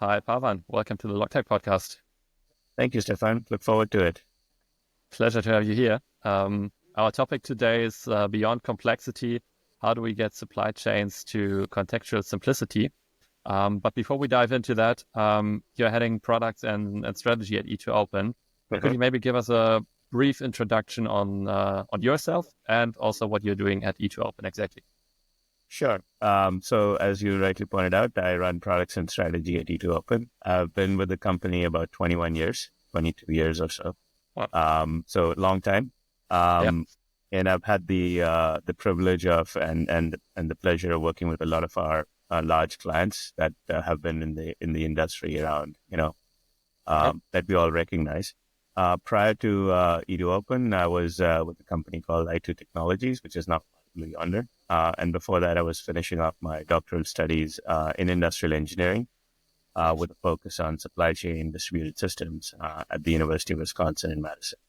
Hi, Pawan. Welcome to the LogTech podcast. Thank you, Stefan. Look forward to it. Pleasure to have you here. Our topic today is beyond complexity. How do we get supply chains to contextual simplicity? But before we dive into that, you're heading products and strategy at e2open. Could you maybe give us a brief introduction on yourself and also what you're doing at e2open exactly? Sure. So as you rightly pointed out, I run products and strategy at e2open. I've been with the company about 21 years, 22 years or so. Wow. So long time. And I've had the privilege of and the pleasure of working with a lot of our large clients that have been in the industry around, that we all recognize. Prior to e2open, I was with a company called i2 Technologies, which is now under. And before that, I was finishing up my doctoral studies in industrial engineering with a focus on supply chain distributed systems at the University of Wisconsin in Madison.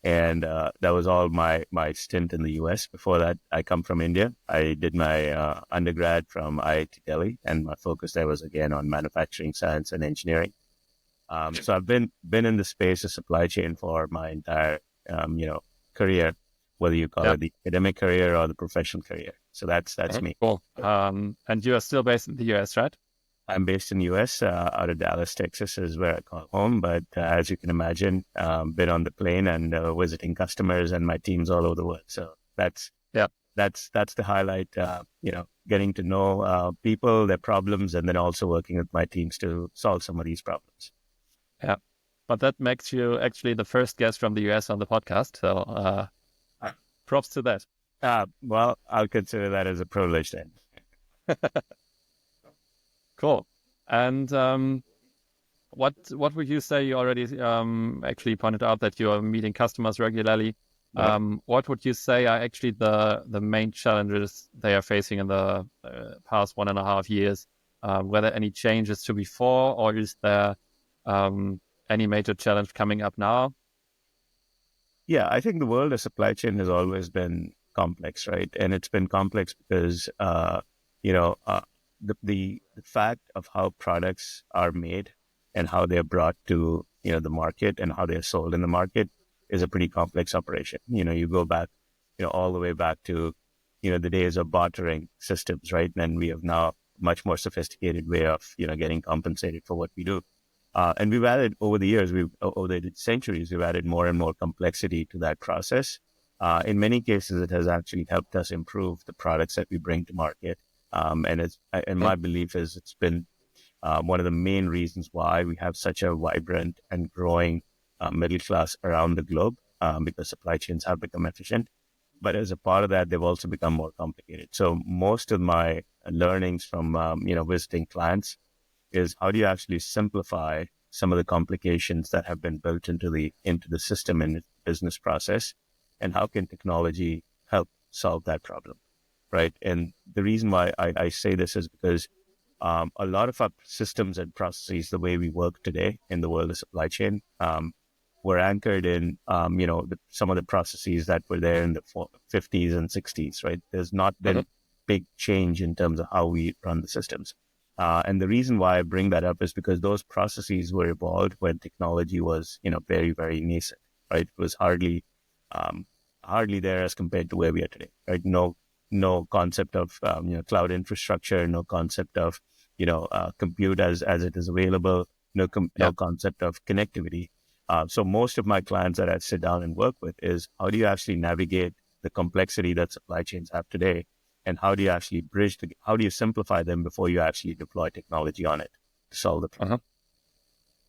And that was all my stint in the US. Before that, I come from India. I did my undergrad from IIT Delhi, and my focus there was again on manufacturing science and engineering. So I've been in the space of supply chain for my entire career, whether you call it the academic career or the professional career. So that's me. Cool. And you are still based in the US, right? I'm based in the US, out of Dallas, Texas is where I call home. But as you can imagine, been on the plane and visiting customers and my teams all over the world. So that's the highlight, getting to know people, their problems, and then also working with my teams to solve some of these problems. Yeah. But that makes you actually the first guest from the US on the podcast. So props to that. Well, I'll consider that as a privilege then. Cool. And what would you say? You already actually pointed out that you are meeting customers regularly. What would you say are actually the main challenges they are facing in the past 1.5 years? Were there any changes to before, or is there any major challenge coming up now? Yeah, I think the world of supply chain has always been complex, right? And it's been complex because, the fact of how products are made and how they're brought to, the market and how they're sold in the market is a pretty complex operation. You go back, all the way back to, the days of bartering systems, right? And we have now a much more sophisticated way of, getting compensated for what we do. And we've added over the years, over the centuries, we've added more and more complexity to that process. In many cases, it has actually helped us improve the products that we bring to market. And my belief is it's been one of the main reasons why we have such a vibrant and growing middle class around the globe, because supply chains have become efficient. But as a part of that, they've also become more complicated. So most of my learnings from visiting clients is how do you actually simplify some of the complications that have been built into the system and business process, and how can technology help solve that problem, right? And the reason why I say this is because a lot of our systems and processes, the way we work today in the world of supply chain, were anchored in some of the processes that were there in the 50s and 60s, right? There's not been big change in terms of how we run the systems. And the reason why I bring that up is because those processes were evolved when technology was, very, very nascent, right? It was hardly there as compared to where we are today, right? No concept of, cloud infrastructure, no concept of, compute as it is available, no concept of connectivity. So most of my clients that I sit down and work with is how do you actually navigate the complexity that supply chains have today? And how do you actually how do you simplify them before you actually deploy technology on it to solve the problem?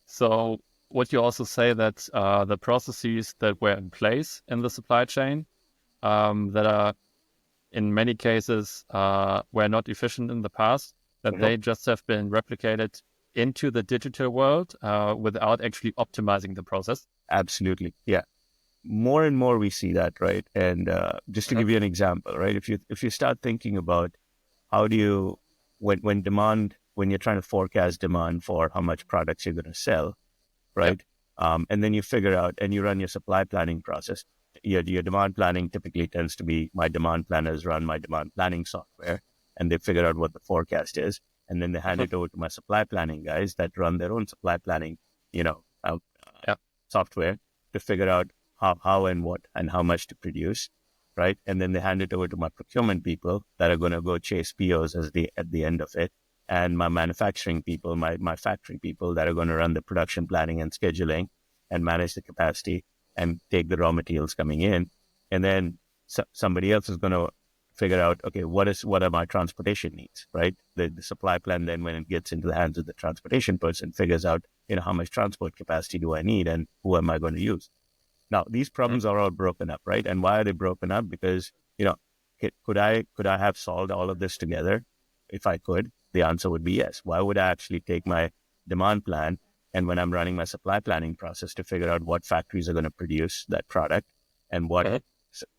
So would you also say that the processes that were in place in the supply chain that are in many cases were not efficient in the past, that they just have been replicated into the digital world without actually optimizing the process? Absolutely. Yeah. More and more we see that, right? And just to give you an example, right? If you start thinking about how do you, when you're trying to forecast demand for how much products you're going to sell, right? And then you figure out and you run your supply planning process. Your demand planning typically tends to be my demand planners run my demand planning software and they figure out what the forecast is. And then they hand it over to my supply planning guys that run their own supply planning, software to figure out how and what and how much to produce, right? And then they hand it over to my procurement people that are going to go chase POs at the end of it, and my manufacturing people, my factory people that are going to run the production planning and scheduling and manage the capacity and take the raw materials coming in. And then somebody else is going to figure out, okay, what are my transportation needs, right? The supply plan then, when it gets into the hands of the transportation person, figures out, how much transport capacity do I need and who am I going to use? Now, these problems are all broken up, right? And why are they broken up? Because, could I have solved all of this together? If I could, the answer would be yes. Why would I actually take my demand plan and when I'm running my supply planning process to figure out what factories are going to produce that product and what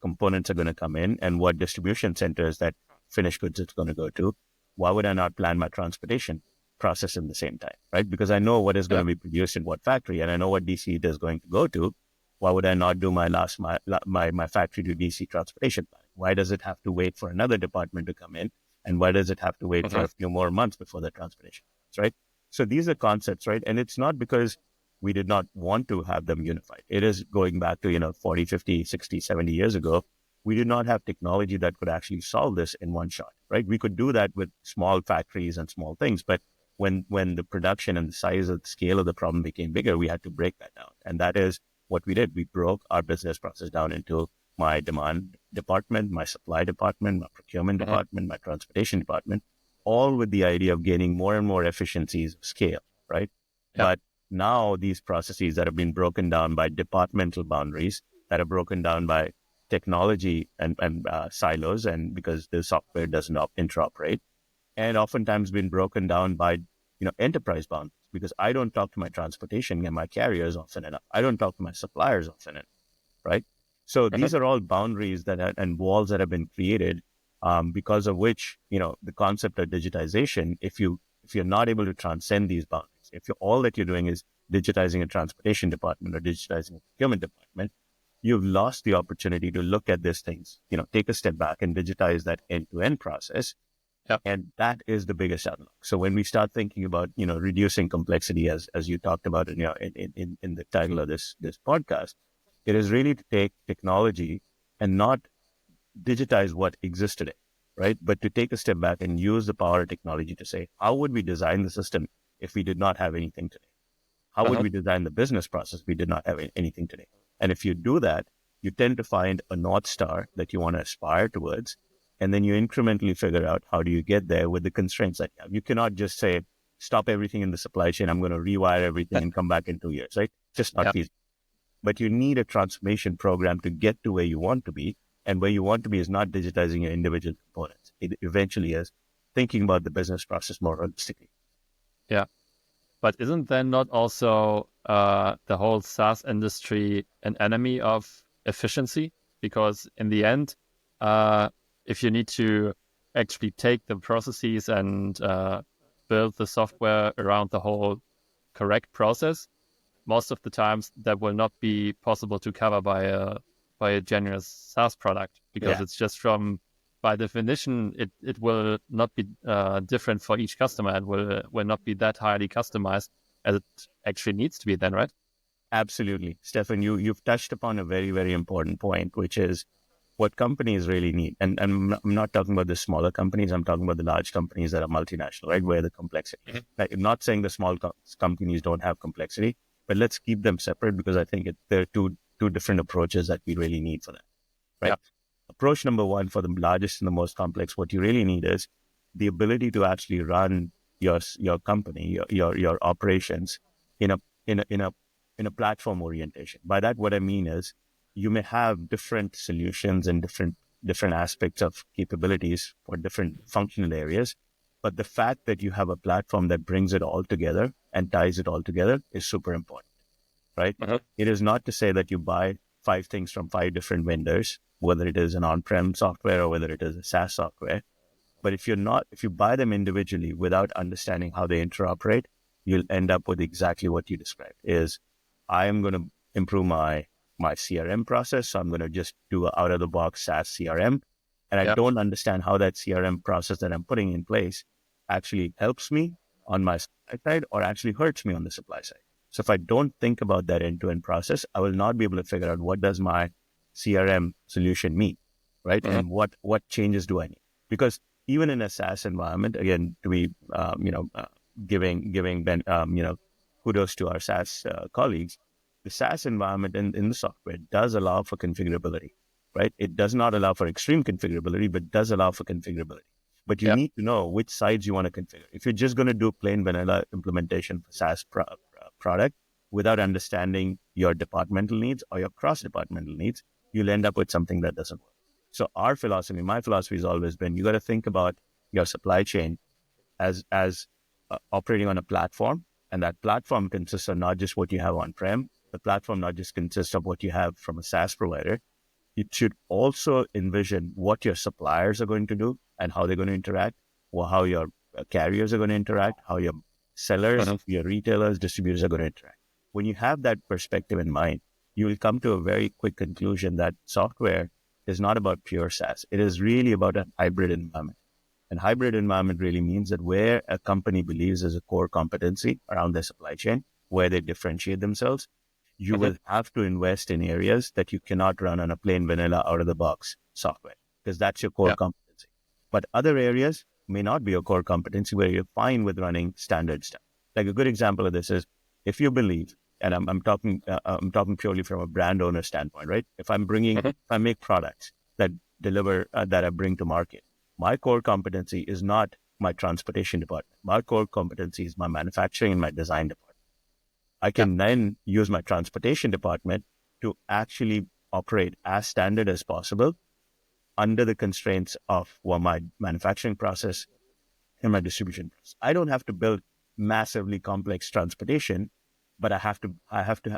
components are going to come in and what distribution centers that finished goods is going to go to, why would I not plan my transportation process in the same time, right? Because I know what is going to be produced in what factory and I know what DC it is going to go to. Why would I not do my factory to DC transportation planning? Why does it have to wait for another department to come in? And why does it have to wait for a few more months before the transportation happens, right? So these are concepts, right? And it's not because we did not want to have them unified. It is going back to, 40, 50, 60, 70 years ago. We did not have technology that could actually solve this in one shot, right? We could do that with small factories and small things. But when the production and the size of the scale of the problem became bigger, we had to break that down. And that is what we did. We broke our business process down into my demand department, my supply department, my procurement department, my transportation department, all with the idea of gaining more and more efficiencies of scale, right? But now these processes that have been broken down by departmental boundaries, that are broken down by technology and silos, and because the software doesn't interoperate, and oftentimes been broken down by enterprise boundaries, because I don't talk to my transportation and my carriers often enough. I don't talk to my suppliers often enough, right? So these are all boundaries and walls that have been created because of which, the concept of digitization, if you're not able to transcend these boundaries, if all that you're doing is digitizing a transportation department or digitizing a procurement department, you've lost the opportunity to look at these things, take a step back and digitize that end-to-end process. And that is the biggest unlock. So when we start thinking about, reducing complexity, as you talked about in the title of this podcast, it is really to take technology and not digitize what exists today, right? But to take a step back and use the power of technology to say, how would we design the system if we did not have anything today? How would we design the business process if we did not have anything today? And if you do that, you tend to find a North Star that you want to aspire towards. And then you incrementally figure out how do you get there with the constraints that you have. You cannot just say, stop everything in the supply chain. I'm going to rewire everything and come back in 2 years, right? Just not feasible. But you need a transformation program to get to where you want to be. And where you want to be is not digitizing your individual components. It eventually is thinking about the business process more holistically. Yeah. But isn't then not also the whole SaaS industry an enemy of efficiency? Because in the end, if you need to actually take the processes and build the software around the whole correct process, most of the times that will not be possible to cover by a generous SaaS product, because it's just by definition, it will not be different for each customer and will not be that highly customized as it actually needs to be then, right? Absolutely. Stefan, you've touched upon a very, very important point, which is what companies really need. And I'm not talking about the smaller companies. I'm talking about the large companies that are multinational, right? Where the complexity. Like, I'm not saying the small companies don't have complexity, but let's keep them separate, because I think there are two different approaches that we really need for that, right? Approach number one, for the largest and the most complex, what you really need is the ability to actually run your company, your operations in a platform orientation. By that, what I mean is you may have different solutions and different aspects of capabilities for different functional areas, but the fact that you have a platform that brings it all together and ties it all together is super important, right? It is not to say that you buy 5 things from 5 different vendors, whether it is an on-prem software or whether it is a SaaS software. But if you buy them individually without understanding how they interoperate, you'll end up with exactly what you described. Is I am going to improve my CRM process, so I'm going to just do an out-of-the-box SaaS CRM, and I don't understand how that CRM process that I'm putting in place actually helps me on my supply side or actually hurts me on the supply side. So if I don't think about that end-to-end process, I will not be able to figure out what does my CRM solution mean, right? Mhm. And what changes do I need? Because even in a SaaS environment, again, to be giving kudos to our SaaS colleagues, the SaaS environment in the software does allow for configurability, right? It does not allow for extreme configurability, but does allow for configurability. But you Yep. need to know which sides you want to configure. If you're just going to do plain vanilla implementation for SaaS product without understanding your departmental needs or your cross-departmental needs, you'll end up with something that doesn't work. So my philosophy has always been, you got to think about your supply chain as operating on a platform, and that platform consists of not just what you have on-prem. The platform not just consists of what you have from a SaaS provider. It should also envision what your suppliers are going to do and how they're going to interact, or how your carriers are going to interact, how your sellers, Mhm. your retailers, distributors are going to interact. When you have that perspective in mind, you will come to a very quick conclusion that software is not about pure SaaS. It is really about a hybrid environment. And hybrid environment really means that where a company believes is a core competency around their supply chain, where they differentiate themselves, you Mhm. will have to invest in areas that you cannot run on a plain vanilla out of the box software, because that's your core Yeah. competency. But other areas may not be your core competency where you're fine with running standard stuff. Like a good example of this is if you believe, and I'm talking purely from a brand owner standpoint, right? If Mhm. I make products that deliver, that I bring to market, my core competency is not my transportation department. My core competency is my manufacturing and my design department. I Yeah. can then use my transportation department to actually operate as standard as possible under the constraints of my manufacturing process and my distribution process. I don't have to build massively complex transportation, but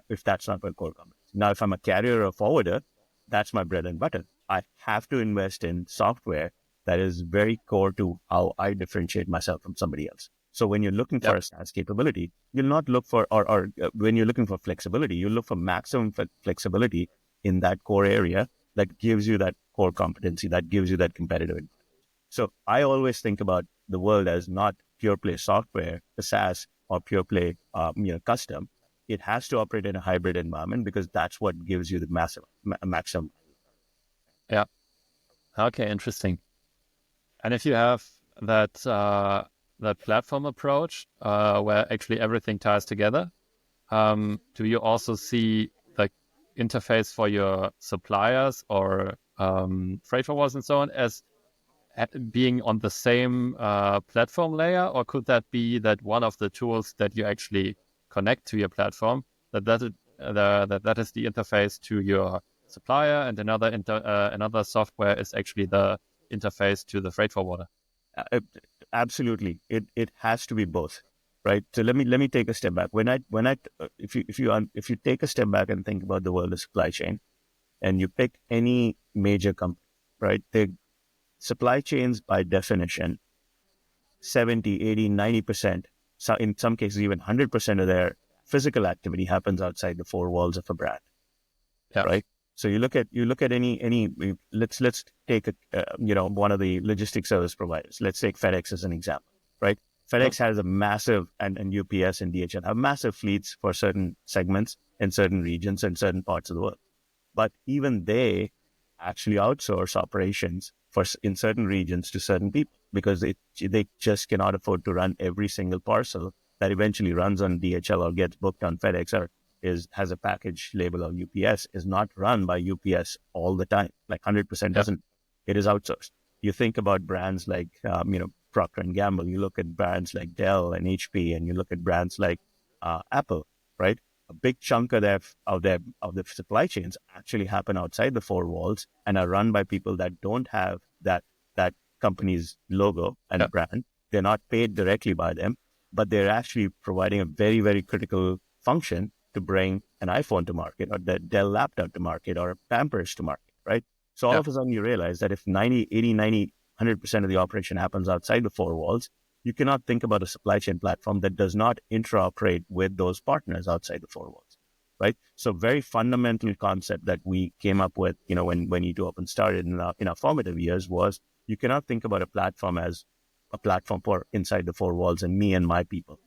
if that's not my core competence. Now, if I'm a carrier or forwarder, that's my bread and butter. I have to invest in software that is very core to how I differentiate myself from somebody else. So when you're looking Yeah. for a SaaS capability, you'll not look for, when you're looking for flexibility, you look for maximum flexibility in that core area that gives you that core competency, that gives you that competitive advantage. So I always think about the world as not pure play software, the SaaS, or pure play, custom. It has to operate in a hybrid environment because that's what gives you the maximum. Yeah. Okay. Interesting. And if you have that platform approach where actually everything ties together, do you also see the interface for your suppliers or freight forwarders and so on as being on the same platform layer, or could that be that one of the tools that you actually connect to your platform that is the interface to your supplier, and another software is actually the interface to the freight forwarder? Uh, Absolutely, it has to be both, right? So let me take a step back. If you take a step back and think about the world of supply chain, and you pick any major company, right? The supply chains by definition 70, 80, 90%, so in some cases even 100% of their physical activity happens outside the four walls of a brand, Yeah. right? So you look at any let's take one of the logistics service providers. Let's take FedEx as an example, right? Mhm. FedEx has a massive, and UPS and DHL have massive fleets for certain segments in certain regions and certain parts of the world. But even they actually outsource operations in certain regions to certain people because they just cannot afford to run every single parcel that eventually runs on DHL or gets booked on FedEx or has a package label of UPS is not run by UPS all the time. Like 100% Yeah. doesn't. It is outsourced. You think about brands like Procter and Gamble. You look at brands like Dell and HP, and you look at brands like Apple, right? A big chunk of the supply chains actually happen outside the four walls and are run by people that don't have that company's logo Yeah. and brand. They're not paid directly by them, but they're actually providing a very, very critical function to bring an iPhone to market or the Dell laptop to market or Pampers to market, right? So all Yeah. of a sudden you realize that if 90, 80, 90, 100% of the operation happens outside the four walls, you cannot think about a supply chain platform that does not interoperate with those partners outside the four walls, right? So very fundamental concept that we came up with, when E2open started in our formative years was you cannot think about a platform as a platform for inside the four walls and me and my people,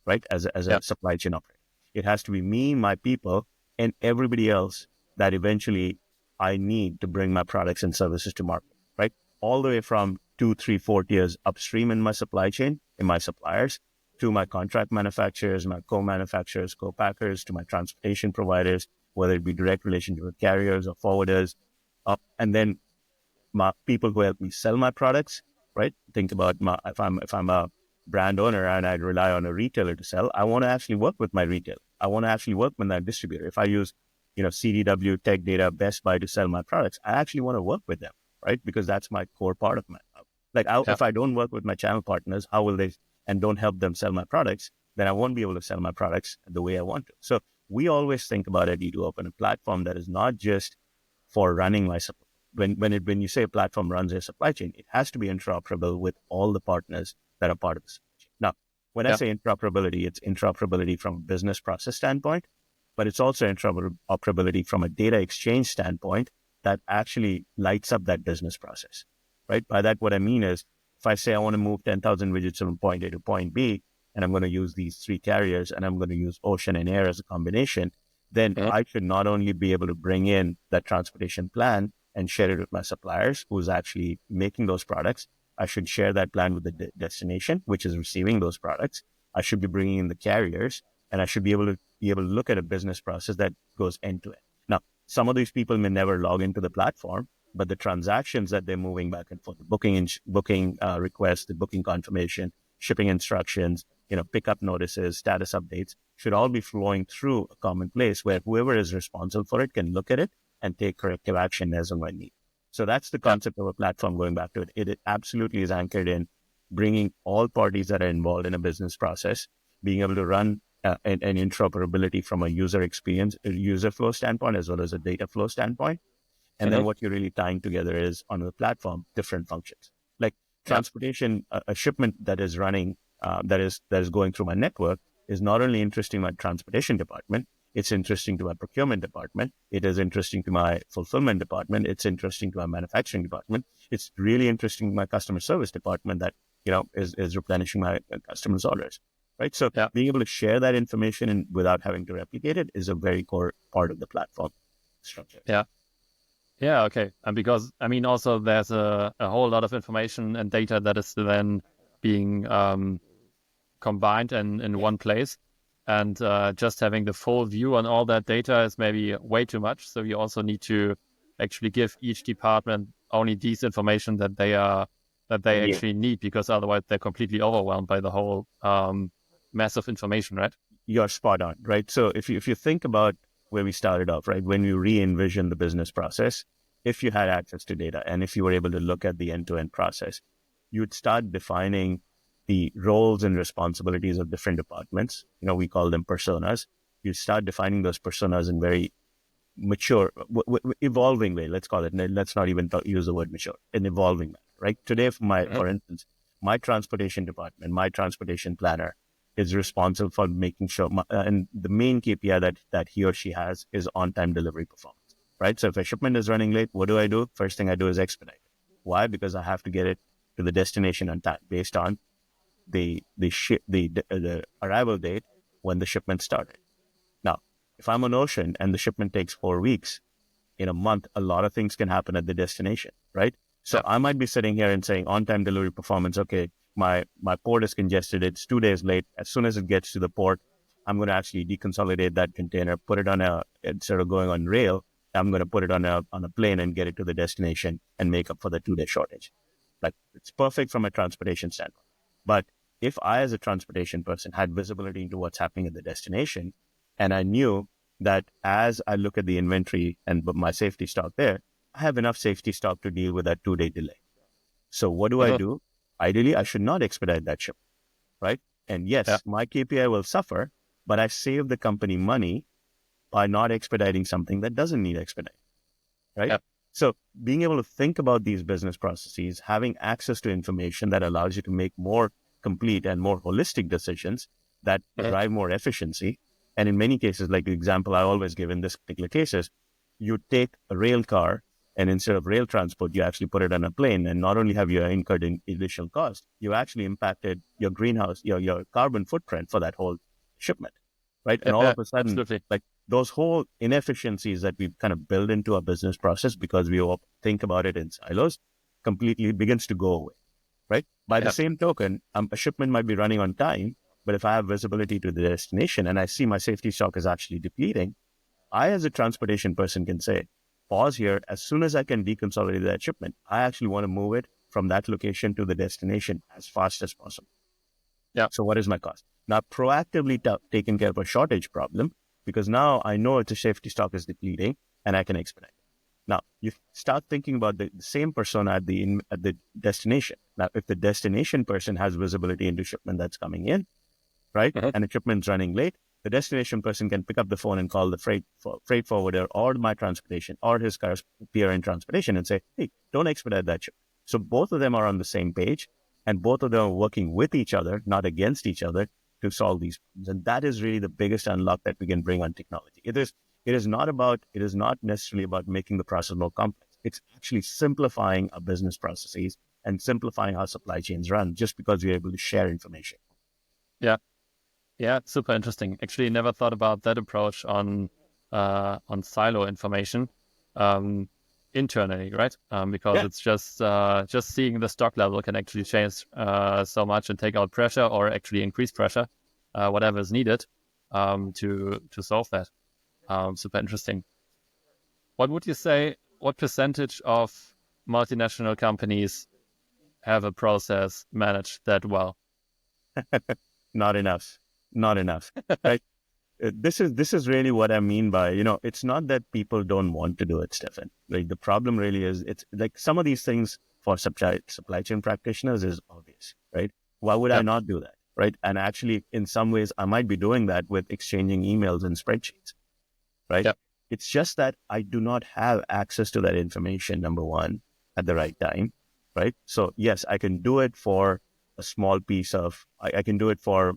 right? As a supply chain operator. It has to be me, my people, and everybody else that eventually I need to bring my products and services to market, right? All the way from 2, 3, 4 tiers upstream in my supply chain, in my suppliers, to my contract manufacturers, my co-manufacturers, co-packers, to my transportation providers, whether it be direct relationship with carriers or forwarders, and then my people who help me sell my products, right? Think about if I'm a brand owner and I rely on a retailer to sell, I want to actually work with my retailer. I want to actually work with that distributor. If I use, CDW, Tech Data, Best Buy to sell my products, I actually want to work with them, right? Because that's my core part of my, if I don't work with my channel partners, how will they, and don't help them sell my products, then I won't be able to sell my products the way I want to. So we always think about at e2open, a platform that is not just for running my supply. When you say a platform runs a supply chain, it has to be interoperable with all the partners that are part of the supply chain. Now, when I say interoperability, it's interoperability from a business process standpoint, but it's also interoperability from a data exchange standpoint that actually lights up that business process, right? By that, what I mean is, if I say I want to move 10,000 widgets from point A to point B, and I'm going to use these 3 carriers, and I'm going to use ocean and air as a combination, then I should not only be able to bring in that transportation plan and share it with my suppliers who's actually making those products. I should share that plan with the destination, which is receiving those products. I should be bringing in the carriers, and I should be able to look at a business process that goes end to end. Now, some of these people may never log into the platform, but the transactions that they're moving back and forth, the booking requests, the booking confirmation, shipping instructions, pickup notices, status updates, should all be flowing through a common place where whoever is responsible for it can look at it and take corrective action as and when needed. So that's the concept of a platform. Going back to it, it absolutely is anchored in bringing all parties that are involved in a business process, being able to run an interoperability from a user experience, a user flow standpoint, as well as a data flow standpoint. And then what you're really tying together is on the platform, different functions. Like transportation, a shipment that is running, that is going through my network is not only interesting to my transportation department, it's interesting to my procurement department. It is interesting to my fulfillment department. It's interesting to my manufacturing department. It's really interesting to my customer service department that, is replenishing my customers' orders, right? So being able to share that information and without having to replicate it is a very core part of the platform structure. Yeah, okay. And because, also there's a whole lot of information and data that is then being combined in one place. And just having the full view on all that data is maybe way too much. So you also need to actually give each department only these information that they actually need, because otherwise they're completely overwhelmed by the whole massive information, right? You're spot on, right? So if you think about where we started off, right, when we re-envisioned the business process, if you had access to data and if you were able to look at the end-to-end process, you would start defining the roles and responsibilities of different departments. We call them personas. You start defining those personas in very mature, evolving way. Let's call it. Let's not even use the word mature. An evolving manner, right? Today, for instance, my transportation department, my transportation planner is responsible for making sure, and the main KPI that he or she has is on-time delivery performance, right? So if a shipment is running late, what do? First thing I do is expedite it. Why? Because I have to get it to the destination on time based on the arrival date when the shipment started. Now, if I'm on ocean and the shipment takes 4 weeks, in a month, a lot of things can happen at the destination, right? So I might be sitting here and saying on-time delivery performance, okay, my port is congested, it's 2 days late. As soon as it gets to the port, I'm going to actually deconsolidate that container, put it on instead of going on rail, I'm going to put it on a plane and get it to the destination and make up for the 2-day shortage. Like, it's perfect from a transportation standpoint. But if I, as a transportation person, had visibility into what's happening at the destination, and I knew that as I look at the inventory and my safety stock there, I have enough safety stock to deal with that 2-day delay. So what do I do? Ideally, I should not expedite that shipment, right? And yes, my KPI will suffer, but I save the company money by not expediting something that doesn't need expediting, right? So being able to think about these business processes, having access to information that allows you to make more complete and more holistic decisions that drive more efficiency. And in many cases, like the example I always give in this particular case is, you take a rail car And instead of rail transport, you actually put it on a plane. And not only have you incurred an additional cost, you actually impacted your greenhouse, your carbon footprint for that whole shipment, right? And all of a sudden, absolutely. like those whole inefficiencies that we've kind of built into our business process because we all think about it in silos completely begins to go away, right? By the same token, a shipment might be running on time, but if I have visibility to the destination and I see my safety stock is actually depleting, I, as a transportation person, can say, pause here. As soon as I can deconsolidate that shipment, I actually want to move it from that location to the destination as fast as possible. Yeah. So what is my cost? Now, proactively taking care of a shortage problem, because now I know the safety stock is depleting and I can expedite. Now, you start thinking about the same persona at the destination. Now, if the destination person has visibility into shipment that's coming in, right, and the shipment's running late, the destination person can pick up the phone and call the freight forwarder or my transportation or his peer in transportation and say, hey, don't expedite that ship. So both of them are on the same page and both of them are working with each other, not against each other, to solve these problems. And that is really the biggest unlock that we can bring on technology. It is not necessarily about making the process more complex. It's actually simplifying our business processes and simplifying how supply chains run just because we're able to share information. Yeah. Yeah, it's super interesting. Actually, never thought about that approach on silo information internally, right? Because it's just seeing the stock level can actually change so much and take out pressure or actually increase pressure, whatever is needed to solve that. Super interesting. What would you say? What percentage of multinational companies have a process managed that well? Not enough. Right? This is really what I mean by, it's not that people don't want to do it, Stefan. Like the problem really is, it's like some of these things for supply chain practitioners is obvious, right? Why would I not do that, right? And actually, in some ways, I might be doing that with exchanging emails and spreadsheets, right? Yeah. It's just that I do not have access to that information, number one, at the right time, right? So yes, I can do it for a small piece of, I can do it for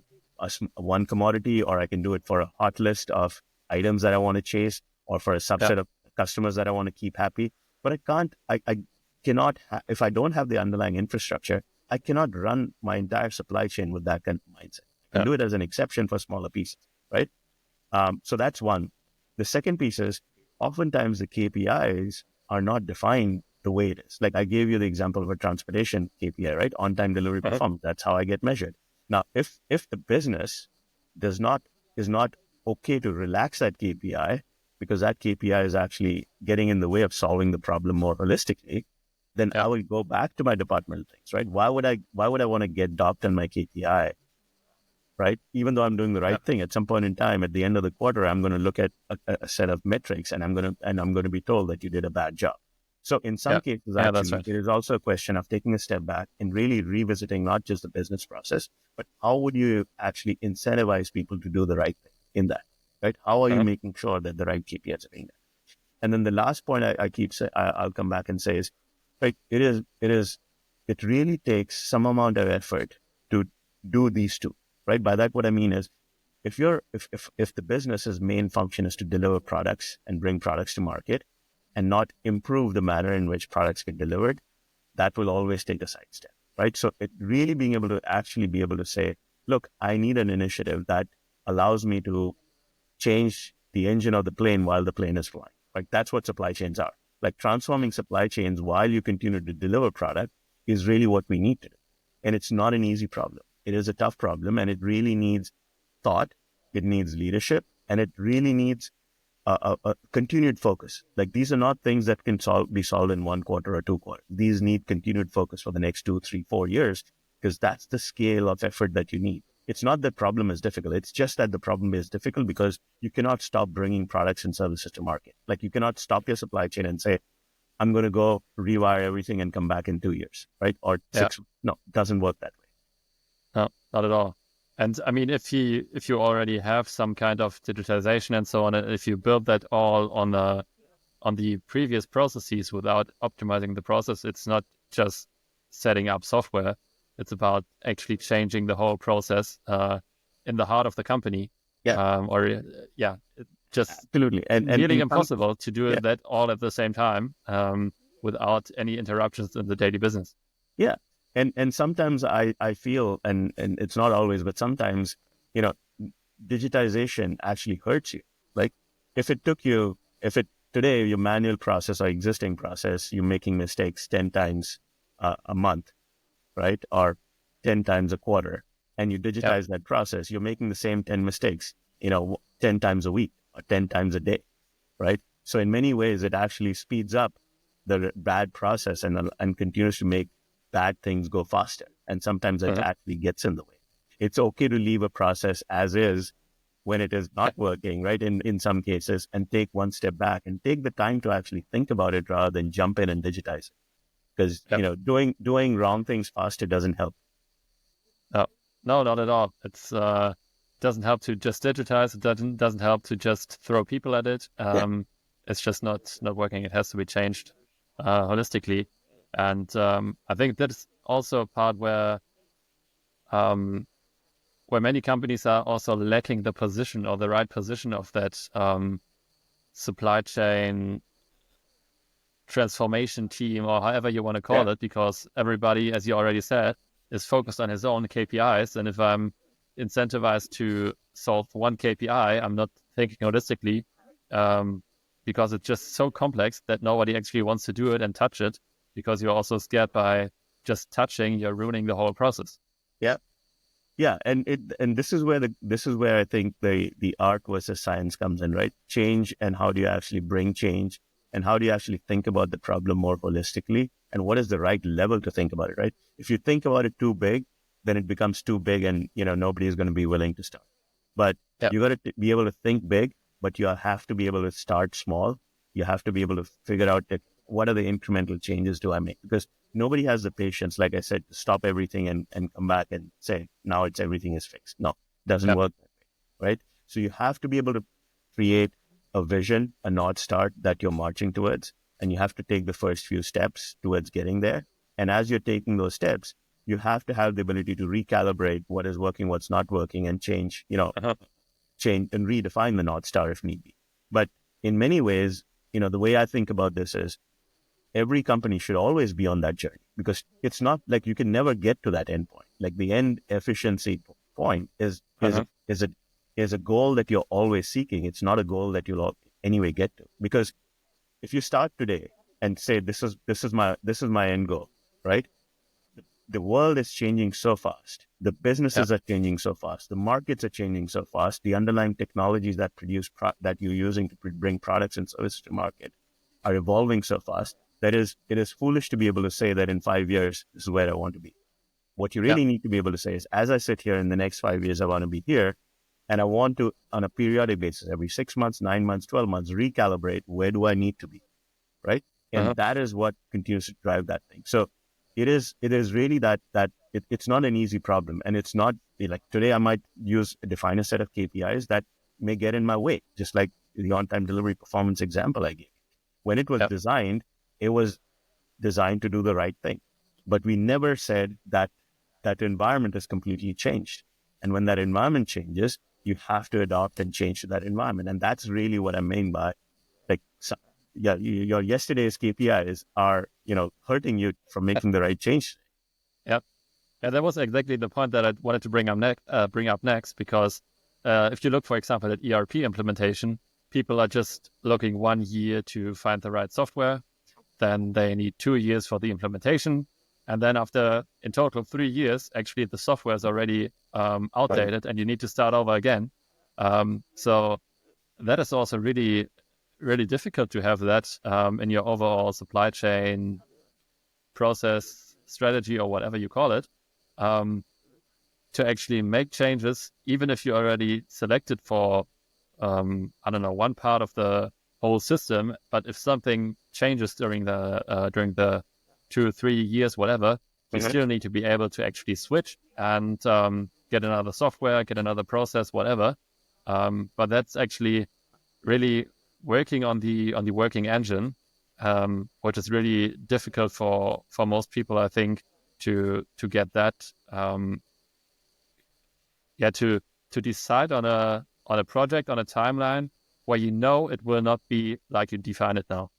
one commodity, or I can do it for a hot list of items that I want to chase, or for a subset of customers that I want to keep happy. But I cannot, if I don't have the underlying infrastructure, I cannot run my entire supply chain with that kind of mindset. I can do it as an exception for smaller pieces, right? So that's one. The second piece is oftentimes the KPIs are not defined the way it is. Like I gave you the example of a transportation KPI, right? On-time delivery performance. That's how I get measured. Now, if the business is not okay to relax that KPI because that KPI is actually getting in the way of solving the problem more holistically, then I will go back to my departmental things, right? Why would I want to get docked on my KPI? Right? Even though I'm doing the right thing, at some point in time, at the end of the quarter, I'm going to look at a set of metrics, and I'm going to be told that you did a bad job. So in some cases, actually, it is also a question of taking a step back and really revisiting not just the business process, but how would you actually incentivize people to do the right thing in that, right? How are you making sure that the right KPIs are being done? And then the last point I'll come back and say is, right, it really takes some amount of effort to do these two. Right. By that, what I mean is, if the business's main function is to deliver products and bring products to market, and not improve the manner in which products get delivered, that will always take a sidestep. Right. So it really being able to actually be able to say, look, I need an initiative that allows me to change the engine of the plane while the plane is flying. Like that's what supply chains are. Like transforming supply chains while you continue to deliver product is really what we need to do. And it's not an easy problem. It is a tough problem, and it really needs thought, it needs leadership, and it really needs a continued focus. Like these are not things that can be solved in 1 quarter or 2 quarters. These need continued focus for the next 2, 3, 4 years, because that's the scale of effort that you need. It's not that problem is difficult. It's just that the problem is difficult because you cannot stop bringing products and services to market. Like you cannot stop your supply chain and say, I'm going to go rewire everything and come back in 2 years, right? Or 6. No, it doesn't work that way. No, not at all. And I mean, if you already have some kind of digitization and so on, and if you build that all on the previous processes without optimizing the process, it's not just setting up software. It's about actually changing the whole process in the heart of the company. just absolutely, and nearly in some, impossible to do yeah, that all at the same time without any interruptions in the daily business. yeah, and sometimes I feel, and it's not always, but sometimes, you know, digitization actually hurts you. Like if it took you, if it today your manual process or existing process, you're making mistakes 10 times a month, right? Or 10 times a quarter, and you Yeah. digitize that process, you're making the same 10 mistakes, 10 times a week or 10 times a day, right? So in many ways, it actually speeds up the bad process and continues to make bad things go faster. And sometimes it Uh-huh. actually gets in the way. It's okay to leave a process as is when it is not working, right? In some cases, and take one step back and take the time to actually think about it rather than jump in and digitize it. Because, Yep. doing wrong things faster doesn't help. No, no, not at all. It's doesn't help to just digitize. It doesn't help to just throw people at it. Yeah. It's just not working. It has to be changed holistically, and I think that's also a part um, where many companies are also lacking the position or the right position of that supply chain transformation team, or however you want to Yeah. call it, because everybody, as you already said, is focused on his own KPIs. And if I'm incentivized to solve one KPI, I'm not thinking holistically, because it's just so complex that nobody actually wants to do it and touch it, because you're also scared by just touching, you're ruining the whole process. Yeah. Yeah, and this is where I think the art versus science comes in, right? Change, and how do you actually bring change, and how do you actually think about the problem more holistically, and what is the right level to think about it, right? If you think about it too big, then it becomes too big, and nobody is going to be willing to start. But Yeah, you got to be able to think big, but you have to be able to start small. You have to be able to figure out that what are the incremental changes do I make, because nobody has the patience, like I said, to stop everything and come back and say, now everything is fixed. No, it doesn't yeah, work that way, right? So you have to be able to create a vision, a North Star that you're marching towards, and you have to take the first few steps towards getting there. And as you're taking those steps, you have to have the ability to recalibrate what is working, what's not working, and uh-huh. change and redefine the North Star if need be. But in many ways, the way I think about this is every company should always be on that journey, because it's not like you can never get to that end point. Like the end efficiency point Uh-huh. is a goal that you're always seeking. It's not a goal that you'll anyway get to, because if you start today and say this is my end goal, right? The world is changing so fast. The Yeah, businesses are changing so fast. The markets are changing so fast. The underlying technologies that that you're using to bring products and services to market are evolving so fast that it is foolish to be able to say that in 5 years, this is where I want to be. What you yeah, really need to be able to say is, as I sit here in the next 5 years, I want to be here. And I want to, on a periodic basis, every 6 months, 9 months, 12 months, recalibrate where do I need to be, right? uh-huh. And that is what continues to drive that thing. So it is really it's not an easy problem. And it's not like today I might define a set of KPIs that may get in my way, just like the on-time delivery performance example I gave. When it was Yeah, designed, it was designed to do the right thing. But we never said that that environment has completely changed. And when that environment changes, you have to adopt and change to that environment. And that's really what I mean by, like, yeah, your yesterday's KPIs are, hurting you from yeah, making the right change. yeah. Yeah, that was exactly the point that I wanted to bring up next, because if you look, for example, at ERP implementation, people are just looking 1 year to find the right software. Then they need 2 years for the implementation. And then after, in total, 3 years, actually the software is already outdated and you need to start over again. So that is also really, really difficult to have that in your overall supply chain process strategy, or whatever you call it, um, to actually make changes, even if you already selected for, I don't know, one part of the whole system. But if something changes during the 2 or 3 years, whatever, you Mhm. still need to be able to actually switch and get another software, get another process, whatever. But that's actually really working on the working engine, which is really difficult for most people, I think, to get that. Yeah, to decide on a project, on a timeline, where you know it will not be like you define it now.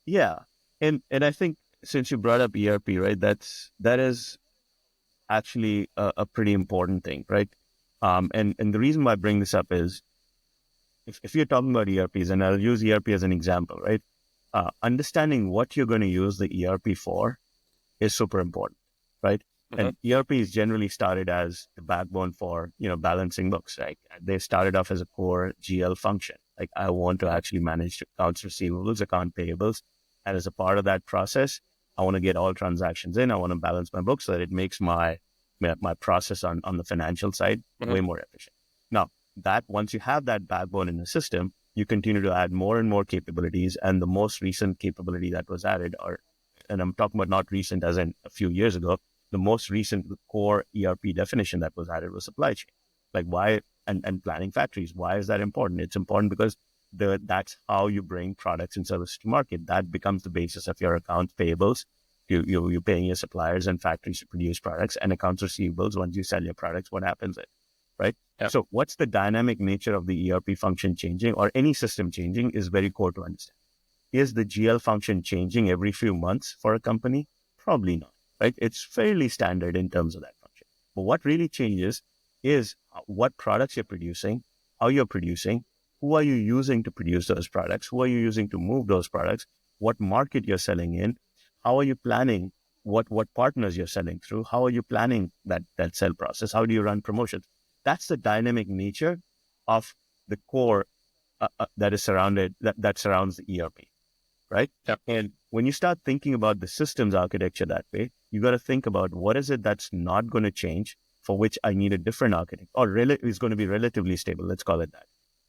Yeah. And I think since you brought up ERP, right, that is actually a pretty important thing, right? And the reason why I bring this up is if you're talking about ERPs, and I'll use ERP as an example, right? Understanding what you're going to use the ERP for is super important, right? And ERP is generally started as the backbone for, balancing books, right? They started off as a core GL function. Like I want to actually manage accounts receivables, account payables. And as a part of that process, I want to get all transactions in. I want to balance my books so that it makes my process on the financial side way more efficient. Now, that once you have that backbone in the system, you continue to add more and more capabilities. And the most recent capability that was added and I'm talking about not recent as in a few years ago, the most recent core ERP definition that was added was supply chain. Like why, and planning factories. Why is that important? It's important because that's how you bring products and services to market. That becomes the basis of your accounts payables. You're paying your suppliers and factories to produce products, and accounts receivables. Once you sell your products, what happens there, right? Yep. So what's the dynamic nature of the ERP function changing or any system changing is very core to understand. Is the GL function changing every few months for a company? Probably not, right? It's fairly standard in terms of that function. But what really changes is what products you're producing, how you're producing, who are you using to produce those products, who are you using to move those products, what market you're selling in, how are you planning what partners you're selling through, how are you planning that sell process, how do you run promotions? That's the dynamic nature of the core that surrounds the ERP. Right? Yep. And when you start thinking about the systems architecture that way, you got to think about what is it that's not going to change, for which I need a different architect, or is going to be relatively stable, let's call it that.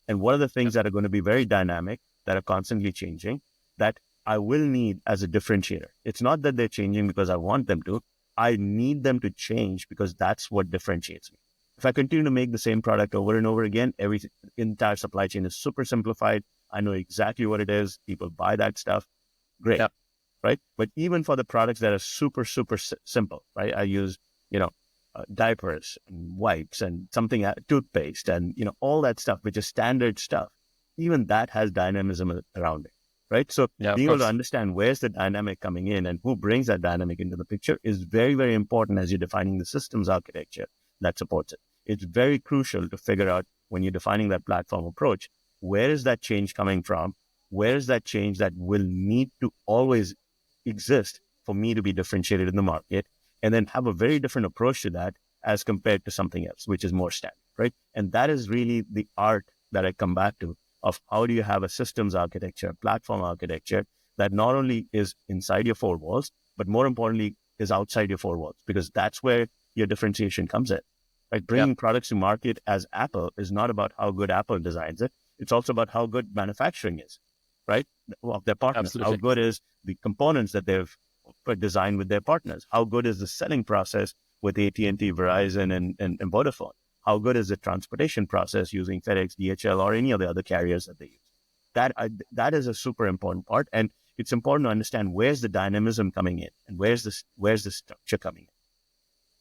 And what are the things that are going to be very dynamic, that are constantly changing, that I will need as a differentiator. It's not that they're changing because I want them to. I need them to change because that's what differentiates me. If I continue to make the same product over and over again, entire supply chain is super simplified. I know exactly what it is. People buy that stuff. Great. Yep. Right? But even for the products that are super, super simple, right? I use, diapers and wipes and toothpaste and, all that stuff, which is standard stuff. Even that has dynamism around it, right? So being able to understand where's the dynamic coming in and who brings that dynamic into the picture is very, very important as you're defining the systems architecture that supports it. It's very crucial to figure out when you're defining that platform approach, where is that change coming from? Where is that change that will need to always exist for me to be differentiated in the market? And then have a very different approach to that as compared to something else, which is more standard, right? And that is really the art that I come back to of how do you have a systems architecture, platform architecture that not only is inside your four walls, but more importantly is outside your four walls, because that's where your differentiation comes in. Right? Bringing products to market as Apple is not about how good Apple designs it. It's also about how good manufacturing is, right? Of their partners. Absolutely. How good is the components that they've designed with their partners? How good is the selling process with AT&T, Verizon, and Vodafone? How good is the transportation process using FedEx, DHL, or any of the other carriers that they use? That is a super important part, and it's important to understand where's the dynamism coming in and where's the structure coming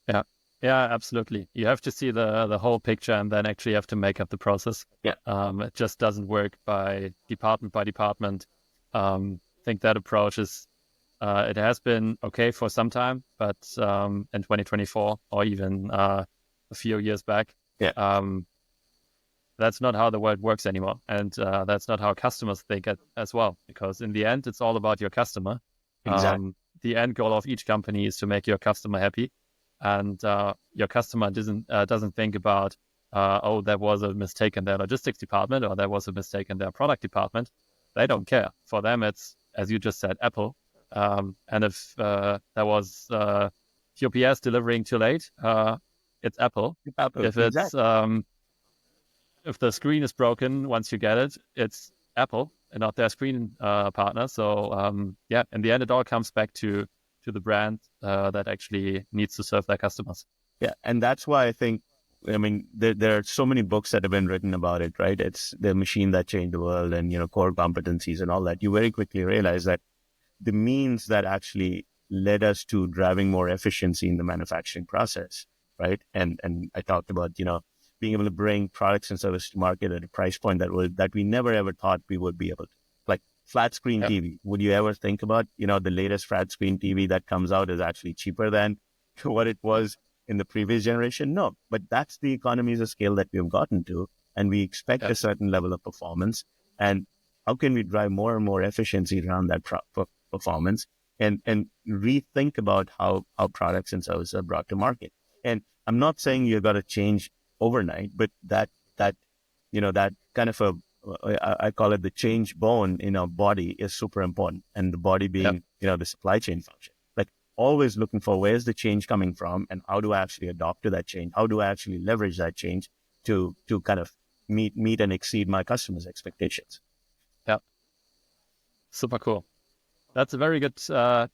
in. Yeah, absolutely. You have to see the whole picture and then actually have to make up the process. Yeah. It just doesn't work by department. I think that approach is, it has been okay for some time, but in 2024 or even a few years back, that's not how the world works anymore. And that's not how customers think as well, because in the end, it's all about your customer. Exactly. The end goal of each company is to make your customer happy. And your customer doesn't think about, there was a mistake in their logistics department or there was a mistake in their product department. They don't care. For them, it's, as you just said, Apple. And if there was UPS delivering too late, it's Apple. If it's if the screen is broken once you get it, it's Apple and not their screen partner. So in the end, it all comes back to the brand that actually needs to serve their customers. Yeah, and that's why I think, there are so many books that have been written about it, right? It's the machine that changed the world and, core competencies and all that. You very quickly realize that the means that actually led us to driving more efficiency in the manufacturing process, right? And I talked about, being able to bring products and services to market at a price point that we never ever thought we would be able to. Like flat screen TV. Would you ever think about, the latest flat screen TV that comes out is actually cheaper than what it was in the previous generation? No, but that's the economies of scale that we've gotten to. And we expect a certain level of performance. And how can we drive more and more efficiency around that performance and rethink about how products and services are brought to market? And I'm not saying you've got to change overnight, but that kind of I call it the change bone in our body is super important. And the body being, the supply chain function. Like always looking for where's the change coming from and how do I actually adopt to that change? How do I actually leverage that change to kind of meet and exceed my customers' expectations? Yeah. Super cool. That's a very good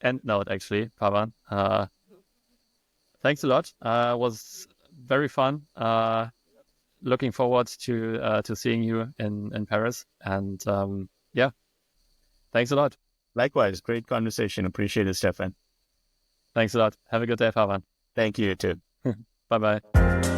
end note, actually, Pawan. Thanks a lot. Was very fun. Looking forward to seeing you in Paris. And thanks a lot. Likewise, great conversation. Appreciate it, Stefan. Thanks a lot. Have a good day, Pawan. Thank you, too. Bye-bye.